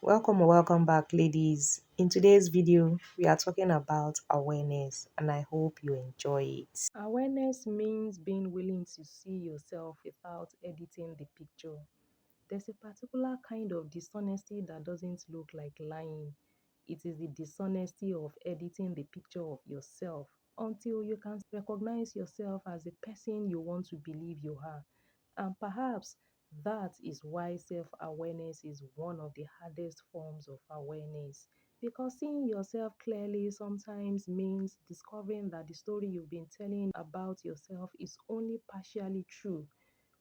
Welcome or welcome back, ladies. In today's video, we are talking about awareness, and I hope you enjoy it. Awareness means being willing to see yourself without editing the picture. There's a particular kind of dishonesty that doesn't look like lying. It is the dishonesty of editing the picture of yourself until you can recognize yourself as the person you want to believe you are. And perhaps that is why self awareness is one of the hardest forms of awareness. Because seeing yourself clearly sometimes means discovering that the story you've been telling about yourself is only partially true.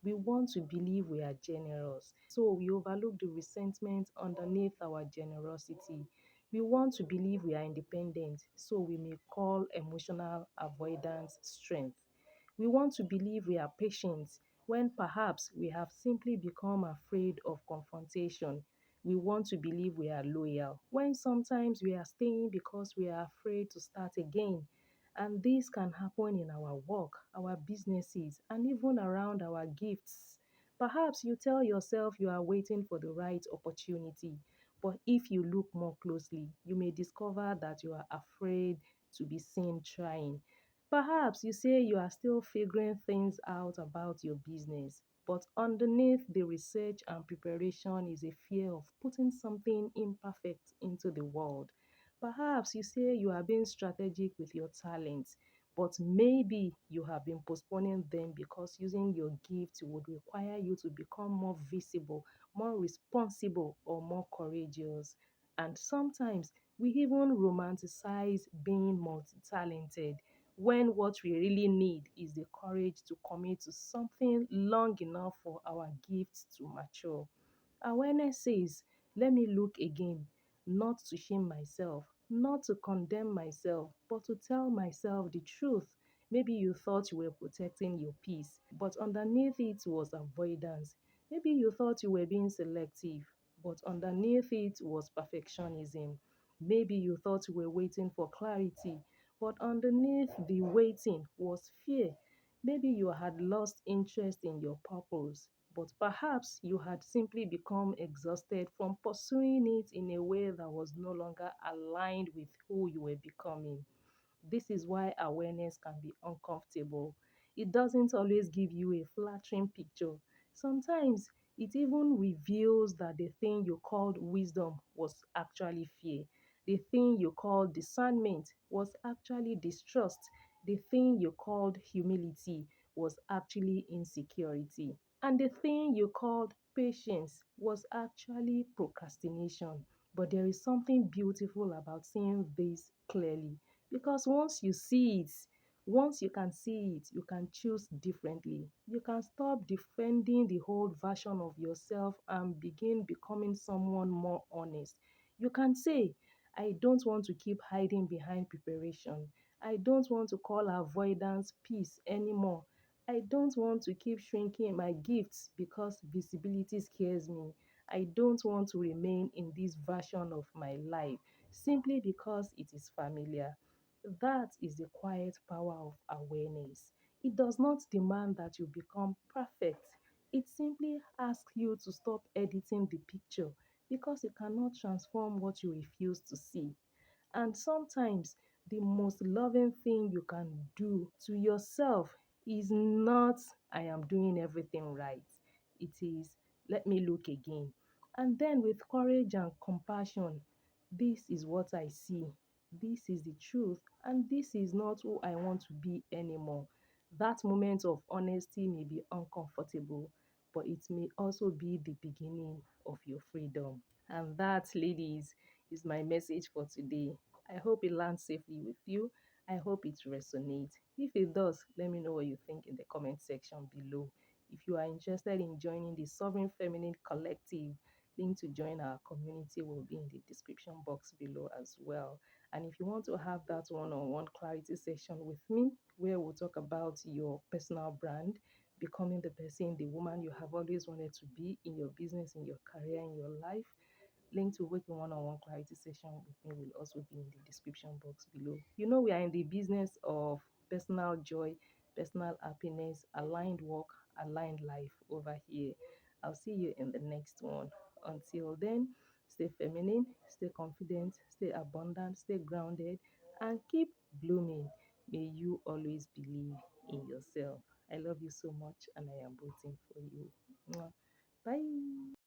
We want to believe we are generous, so we overlook the resentment underneath our generosity. We want to believe we are independent, so we may call emotional avoidance strength. We want to believe we are patient when perhaps we have simply become afraid of confrontation. We want to believe we are loyal when sometimes we are staying because we are afraid to start again. And this can happen in our work, our businesses, and even around our gifts. Perhaps you tell yourself you are waiting for the right opportunity, but if you look more closely, you may discover that you are afraid to be seen trying. Perhaps you say you are still figuring things out about your business, but underneath the research and preparation is a fear of putting something imperfect into the world. Perhaps you say you are being strategic with your talents, but maybe you have been postponing them because using your gift would require you to become more visible, more responsible, or more courageous. And sometimes we even romanticize being multi talented when what we really need is the courage to commit to something long enough for our gifts to mature. Awareness says, let me look again, not to shame myself, not to condemn myself, but to tell myself the truth. Maybe you thought you were protecting your peace, but underneath it was avoidance. Maybe you thought you were being selective, but underneath it was perfectionism. Maybe you thought you were waiting for clarity, but underneath the waiting was fear. Maybe you had lost interest in your purpose, but perhaps you had simply become exhausted from pursuing it in a way that was no longer aligned with who you were becoming. This is why awareness can be uncomfortable. It doesn't always give you a flattering picture. Sometimes it even reveals that the thing you called wisdom was actually fear. The thing you called discernment was actually distrust. The thing you called humility was actually insecurity. And the thing you called patience was actually procrastination. But there is something beautiful about seeing this clearly because once you can see it, you can choose differently. You can stop defending the old version of yourself and begin becoming someone more honest. You can say, I don't want to keep hiding behind preparation. I don't want to call avoidance peace anymore. I don't want to keep shrinking my gifts because visibility scares me. I don't want to remain in this version of my life simply because it is familiar. That is the quiet power of awareness. It does not demand that you become perfect. It simply asks you to stop editing the picture because you cannot transform what you refuse to see. And sometimes the most loving thing you can do to yourself is not, I am doing everything right. It is, let me look again. And then with courage and compassion, this is what I see. This is the truth. And this is not who I want to be anymore. That moment of honesty may be uncomfortable, but it may also be the beginning of your freedom. And that, ladies, is my message for today. I hope it lands safely with you. I hope it resonates. If it does, let me know what you think in the comment section below. If you are interested in joining the Sovereign Feminine Collective, link to join our community will be in the description box below as well. And if you want to have that one-on-one clarity session with me, where we'll talk about your personal brand, becoming the person, the woman you have always wanted to be in your business, in your career, in your life, link to book a one-on-one clarity session with me will also be in the description box below. You know, we are in the business of personal joy, personal happiness, aligned work, aligned life over here. I'll see you in the next one. Until then, Stay feminine, stay confident, stay abundant, stay grounded, and keep blooming. May you always believe in yourself. I love you so much and I am rooting for you. Mwah. Bye.